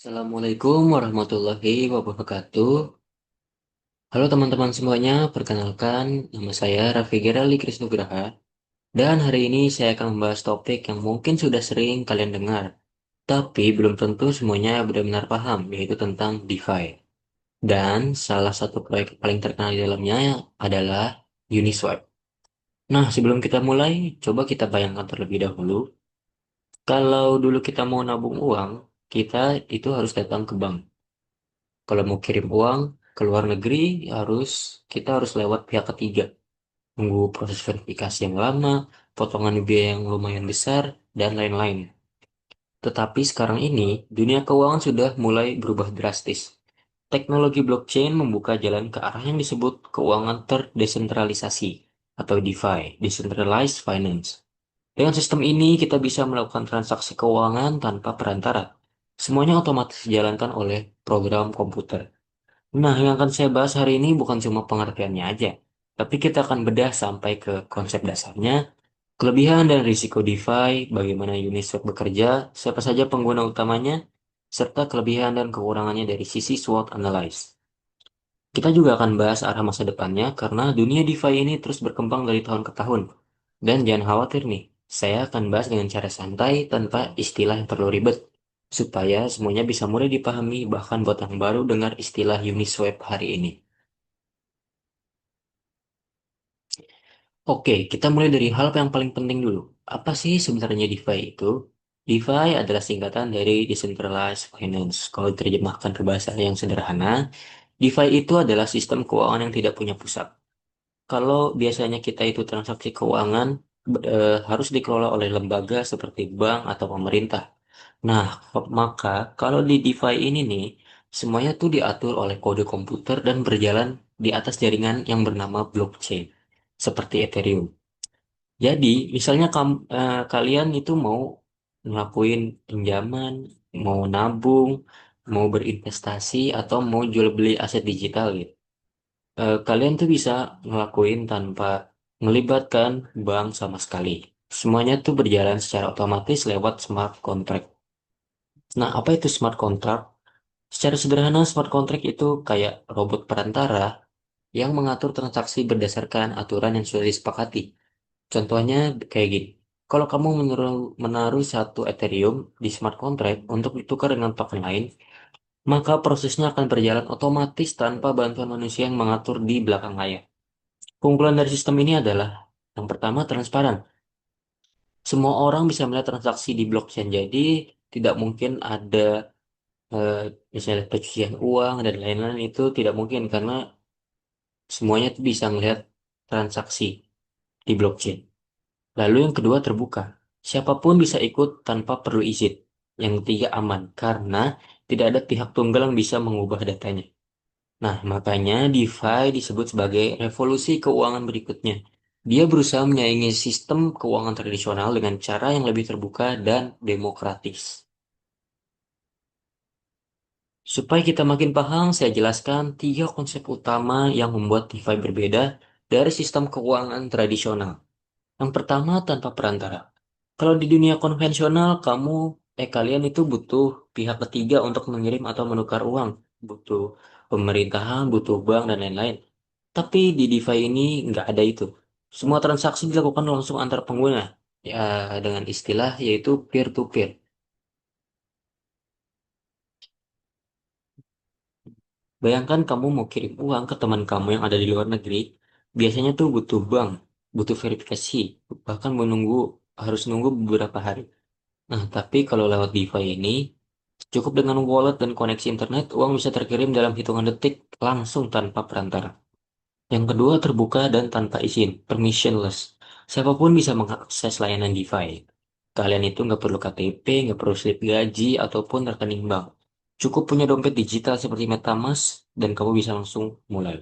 Assalamualaikum warahmatullahi wabarakatuh. Halo teman-teman semuanya, perkenalkan nama saya Raffi Gerali Krisnugraha dan hari ini saya akan membahas topik yang mungkin sudah sering kalian dengar, tapi belum tentu semuanya benar-benar paham, yaitu tentang DeFi. Dan salah satu proyek paling terkenal di dalamnya adalah Uniswap. Nah, sebelum kita mulai, coba kita bayangkan terlebih dahulu, kalau dulu kita mau nabung uang, kita itu harus datang ke bank. Kalau mau kirim uang ke luar negeri, harus kita harus lewat pihak ketiga. Nunggu proses verifikasi yang lama, potongan biaya yang lumayan besar, dan lain-lain. Tetapi sekarang ini, dunia keuangan sudah mulai berubah drastis. Teknologi blockchain membuka jalan ke arah yang disebut keuangan terdesentralisasi atau DeFi, Decentralized Finance. Dengan sistem ini, kita bisa melakukan transaksi keuangan tanpa perantara. Semuanya otomatis dijalankan oleh program komputer. Nah, yang akan saya bahas hari ini bukan cuma pengertiannya aja, tapi kita akan bedah sampai ke konsep dasarnya, kelebihan dan risiko DeFi, bagaimana Uniswap bekerja, siapa saja pengguna utamanya, serta kelebihan dan kekurangannya dari sisi SWOT analysis. Kita juga akan bahas arah masa depannya karena dunia DeFi ini terus berkembang dari tahun ke tahun. Dan jangan khawatir nih, saya akan bahas dengan cara santai tanpa istilah yang perlu ribet, supaya semuanya bisa mudah dipahami bahkan buat yang baru dengar istilah Uniswap hari ini. Oke, kita mulai dari hal yang paling penting dulu. Apa sih sebenarnya DeFi itu? DeFi adalah singkatan dari Decentralized Finance. Kalau diterjemahkan ke bahasa yang sederhana, DeFi itu adalah sistem keuangan yang tidak punya pusat. Kalau biasanya kita itu transaksi keuangan harus dikelola oleh lembaga seperti bank atau pemerintah. Nah, maka kalau di DeFi ini nih, semuanya tuh diatur oleh kode komputer dan berjalan di atas jaringan yang bernama blockchain, seperti Ethereum. Jadi, misalnya kalian itu mau ngelakuin pinjaman, mau nabung, mau berinvestasi, atau mau jual beli aset digital gitu. Kalian tuh bisa ngelakuin tanpa melibatkan bank sama sekali. Semuanya tuh berjalan secara otomatis lewat smart contract. Nah, apa itu smart contract? Secara sederhana, smart contract itu kayak robot perantara yang mengatur transaksi berdasarkan aturan yang sudah disepakati. Contohnya kayak gini. Kalau kamu menaruh satu Ethereum di smart contract untuk ditukar dengan token lain, maka prosesnya akan berjalan otomatis tanpa bantuan manusia yang mengatur di belakang layar. Keunggulan dari sistem ini adalah yang pertama transparan. Semua orang bisa melihat transaksi di blockchain, jadi tidak mungkin ada eh, misalnya pencucian uang dan lain-lain itu tidak mungkin karena semuanya itu bisa melihat transaksi di blockchain. Lalu yang kedua terbuka. Siapapun bisa ikut tanpa perlu izin. Yang ketiga aman karena tidak ada pihak tunggal yang bisa mengubah datanya. Nah, makanya DeFi disebut sebagai revolusi keuangan berikutnya. Dia berusaha menyaingi sistem keuangan tradisional dengan cara yang lebih terbuka dan demokratis. Supaya kita makin paham, saya jelaskan tiga konsep utama yang membuat DeFi berbeda dari sistem keuangan tradisional. Yang pertama, tanpa perantara. Kalau di dunia konvensional, kalian itu butuh pihak ketiga untuk mengirim atau menukar uang. Butuh pemerintahan, butuh bank, dan lain-lain. Tapi di DeFi ini nggak ada itu. Semua transaksi dilakukan langsung antar pengguna. Ya, dengan istilah yaitu peer-to-peer. Bayangkan kamu mau kirim uang ke teman kamu yang ada di luar negeri. Biasanya tuh butuh bank, butuh verifikasi, bahkan harus nunggu beberapa hari. Nah, tapi kalau lewat DeFi ini, cukup dengan wallet dan koneksi internet, uang bisa terkirim dalam hitungan detik langsung tanpa perantara. Yang kedua, terbuka dan tanpa izin, permissionless. Siapapun bisa mengakses layanan DeFi. Kalian itu nggak perlu KTP, nggak perlu slip gaji, ataupun rekening bank. Cukup punya dompet digital seperti MetaMask, dan kamu bisa langsung mulai.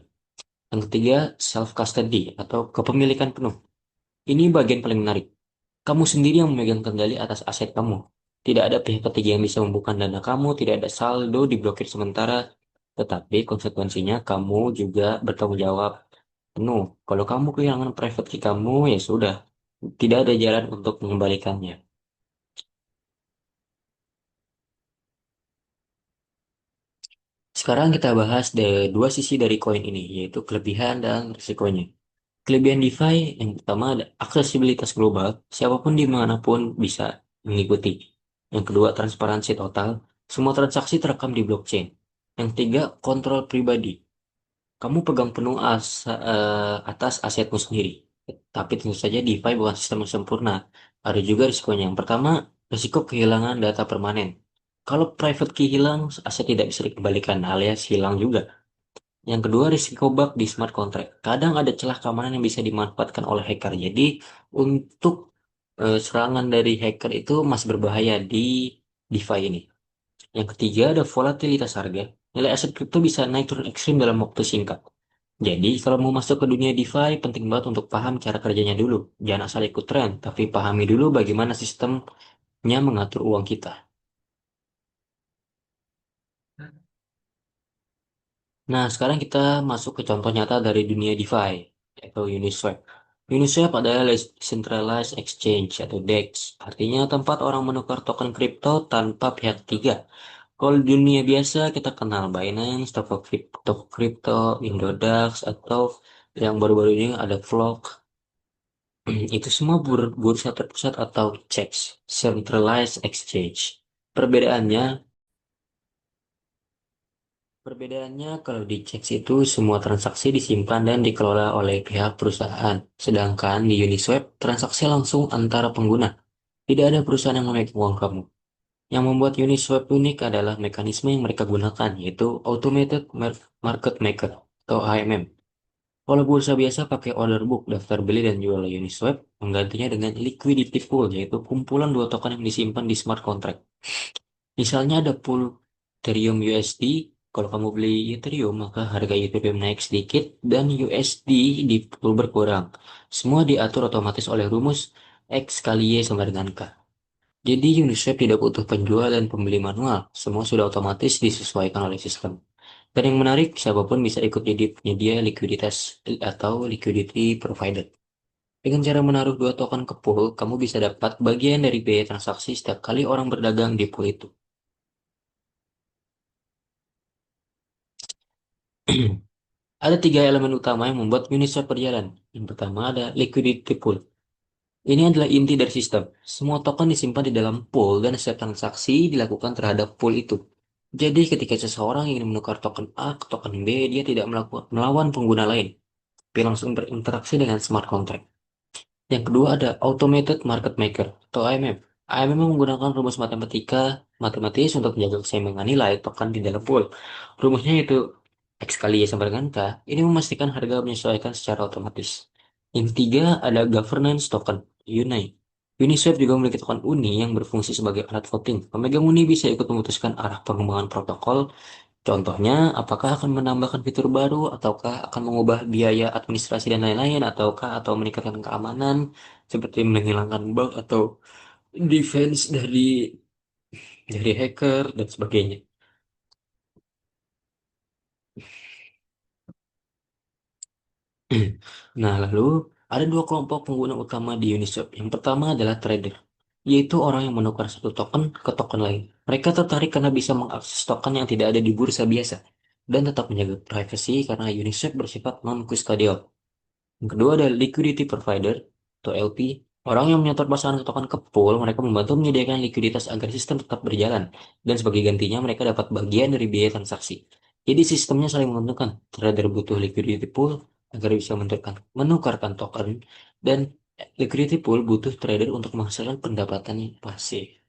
Yang ketiga, self-custody atau kepemilikan penuh. Ini bagian paling menarik. Kamu sendiri yang memegang kendali atas aset kamu. Tidak ada pihak ketiga yang bisa membuka dana kamu, tidak ada saldo diblokir sementara, tetapi konsekuensinya kamu juga bertanggung jawab penuh. Kalau kamu kehilangan private key kamu, ya sudah, tidak ada jalan untuk mengembalikannya. Sekarang kita bahas dua sisi dari koin ini, yaitu kelebihan dan risikonya. Kelebihan DeFi yang pertama ada aksesibilitas global, siapapun dimanapun bisa mengikuti. Yang kedua, transparansi total, semua transaksi terekam di blockchain. Yang ketiga, kontrol pribadi. Kamu pegang penuh atas asetmu sendiri. Tapi tentu saja DeFi bukan sistem yang sempurna. Ada juga risikonya. Yang pertama, risiko kehilangan data permanen. Kalau private key hilang, aset tidak bisa dikembalikan alias hilang juga. Yang kedua, risiko bug di smart contract. Kadang ada celah keamanan yang bisa dimanfaatkan oleh hacker. Jadi, untuk serangan dari hacker itu masih berbahaya di DeFi ini. Yang ketiga, ada volatilitas harga. Nilai aset kripto bisa naik turun ekstrim dalam waktu singkat. Jadi, kalau mau masuk ke dunia DeFi, penting banget untuk paham cara kerjanya dulu. Jangan asal ikut tren, tapi pahami dulu bagaimana sistemnya mengatur uang kita. Nah, sekarang kita masuk ke contoh nyata dari dunia DeFi, yaitu Uniswap. Uniswap adalah Decentralized Exchange atau DEX, artinya tempat orang menukar token kripto tanpa pihak ketiga. Kalau di dunia biasa kita kenal Binance, Toko Kripto, Indodax, atau yang baru-baru ini ada Flock. Itu semua bursa terpusat atau CEX, Centralized Exchange. Perbedaannya Perbedaannya kalau di Checks itu semua transaksi disimpan dan dikelola oleh pihak perusahaan. Sedangkan di Uniswap, transaksi langsung antara pengguna. Tidak ada perusahaan yang memegang uang kamu. Yang membuat Uniswap unik adalah mekanisme yang mereka gunakan, yaitu Automated Market Maker atau AMM. Kalau bursa biasa pakai order book, daftar beli dan jual Uniswap, menggantinya dengan liquidity pool, yaitu kumpulan dua token yang disimpan di smart contract. Misalnya ada pool Ethereum USD, kalau kamu beli Ethereum maka harga Ethereum naik sedikit dan USD di pool berkurang. Semua diatur otomatis oleh rumus X kali Y sama dengan K. Jadi Uniswap tidak butuh penjual dan pembeli manual, semua sudah otomatis disesuaikan oleh sistem. Dan yang menarik, siapapun bisa ikut jadi penyedia likuiditas atau liquidity provider. Dengan cara menaruh dua token ke pool, kamu bisa dapat bagian dari biaya transaksi setiap kali orang berdagang di pool itu. Ada tiga elemen utama yang membuat Uniswap berjalan. Yang pertama ada liquidity pool. Ini adalah inti dari sistem. Semua token disimpan di dalam pool dan setiap transaksi dilakukan terhadap pool itu. Jadi ketika seseorang ingin menukar token A ke token B, dia tidak melawan pengguna lain, tapi langsung berinteraksi dengan smart contract. Yang kedua ada Automated Market Maker atau AMM. AMM menggunakan rumus matematis untuk menjaga keseimbangan nilai token di dalam pool. Rumusnya itu X kali Y sama dengan K. Ini memastikan harga menyesuaikan secara otomatis. Yang ketiga ada Governance Token, UNI. Uniswap juga memiliki token UNI yang berfungsi sebagai alat voting. Pemegang UNI bisa ikut memutuskan arah pengembangan protokol. Contohnya, apakah akan menambahkan fitur baru, ataukah akan mengubah biaya administrasi dan lain-lain, atau meningkatkan keamanan, seperti menghilangkan bug atau defense dari hacker dan sebagainya. Nah, lalu ada dua kelompok pengguna utama di Uniswap. Yang pertama adalah trader, yaitu orang yang menukar satu token ke token lain. Mereka tertarik karena bisa mengakses token yang tidak ada di bursa biasa dan tetap menjaga privasi karena Uniswap bersifat non-custodial. Yang kedua ada liquidity provider atau LP. Orang yang menyetor pasangan token ke pool, mereka membantu menyediakan likuiditas agar sistem tetap berjalan. Dan sebagai gantinya, mereka dapat bagian dari biaya transaksi. Jadi sistemnya saling menguntungkan. Trader butuh liquidity pool agar bisa menukarkan token. Dan liquidity pool butuh trader untuk menghasilkan pendapatan yang pasif.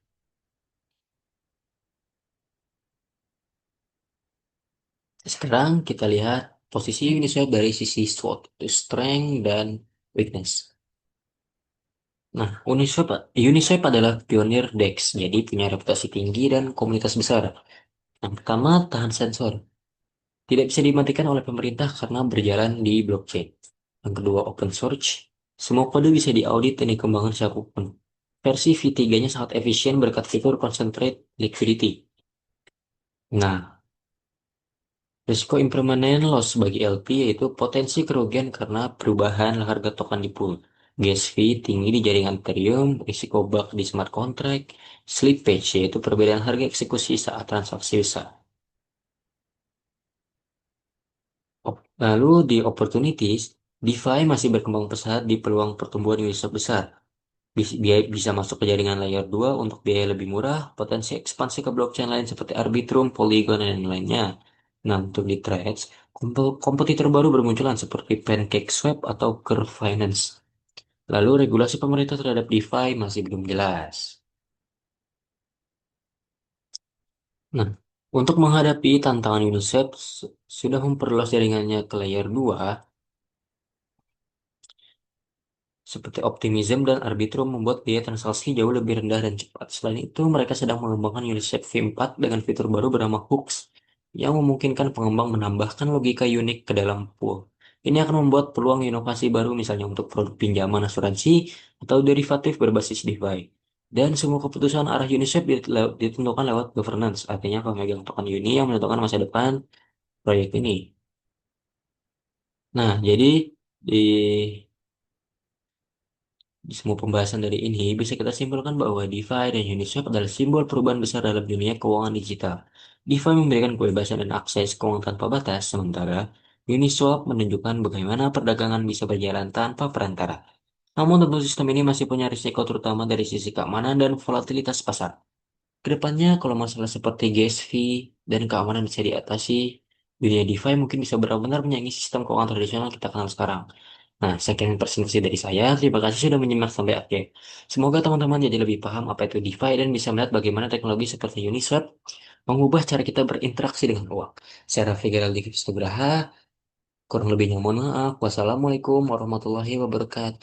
Sekarang kita lihat posisi Uniswap dari sisi SWOT, strength dan weakness. Nah, Uniswap adalah pionir DEX, jadi punya reputasi tinggi dan komunitas besar. Yang pertama, tahan sensor. Tidak bisa dimatikan oleh pemerintah karena berjalan di blockchain. Yang kedua, open source. Semua kode bisa diaudit dan dikembangkan siapapun. Versi V3-nya sangat efisien berkat fitur concentrate liquidity. Nah, risiko impermanent loss bagi LP yaitu potensi kerugian karena perubahan harga token di pool. Gas fee tinggi di jaringan Ethereum, risiko bug di smart contract, slippage yaitu perbedaan harga eksekusi saat transaksi besar. Lalu di opportunities, DeFi masih berkembang pesat di peluang pertumbuhan Uniswap besar. Bisa masuk ke jaringan layer 2 untuk biaya lebih murah, potensi ekspansi ke blockchain lain seperti Arbitrum, Polygon, dan lainnya. Nah, untuk di trades, kompetitor baru bermunculan seperti PancakeSwap atau Curve Finance. Lalu regulasi pemerintah terhadap DeFi masih belum jelas. Nah, untuk menghadapi tantangan UNICEF sudah memperluas jaringannya ke layer 2 seperti Optimism dan Arbitrum membuat biaya transaksi jauh lebih rendah dan cepat. Selain itu, mereka sedang mengembangkan UNICEF V4 dengan fitur baru bernama Hooks yang memungkinkan pengembang menambahkan logika unik ke dalam pool. Ini akan membuat peluang inovasi baru misalnya untuk produk pinjaman asuransi atau derivatif berbasis DeFi. Dan semua keputusan arah UNICEF ditentukan lewat governance, artinya pemegang token Uni yang menentukan masa depan proyek ini. Nah, jadi di Di semua pembahasan dari ini, bisa kita simpulkan bahwa DeFi dan Uniswap adalah simbol perubahan besar dalam dunia keuangan digital. DeFi memberikan kebebasan dan akses keuangan tanpa batas, sementara Uniswap menunjukkan bagaimana perdagangan bisa berjalan tanpa perantara. Namun tentu sistem ini masih punya risiko terutama dari sisi keamanan dan volatilitas pasar. Kedepannya, kalau masalah seperti gas fee dan keamanan bisa diatasi, dunia DeFi mungkin bisa benar-benar menyaingi sistem keuangan tradisional kita kenal sekarang. Nah, sekian presentasi dari saya. Terima kasih sudah menyimak sampai akhir. Semoga teman-teman jadi lebih paham apa itu DeFi dan bisa melihat bagaimana teknologi seperti Uniswap mengubah cara kita berinteraksi dengan uang. Saya Raffi Geraldi Nugraha, kurang lebihnya mohon maaf. Wassalamualaikum warahmatullahi wabarakatuh.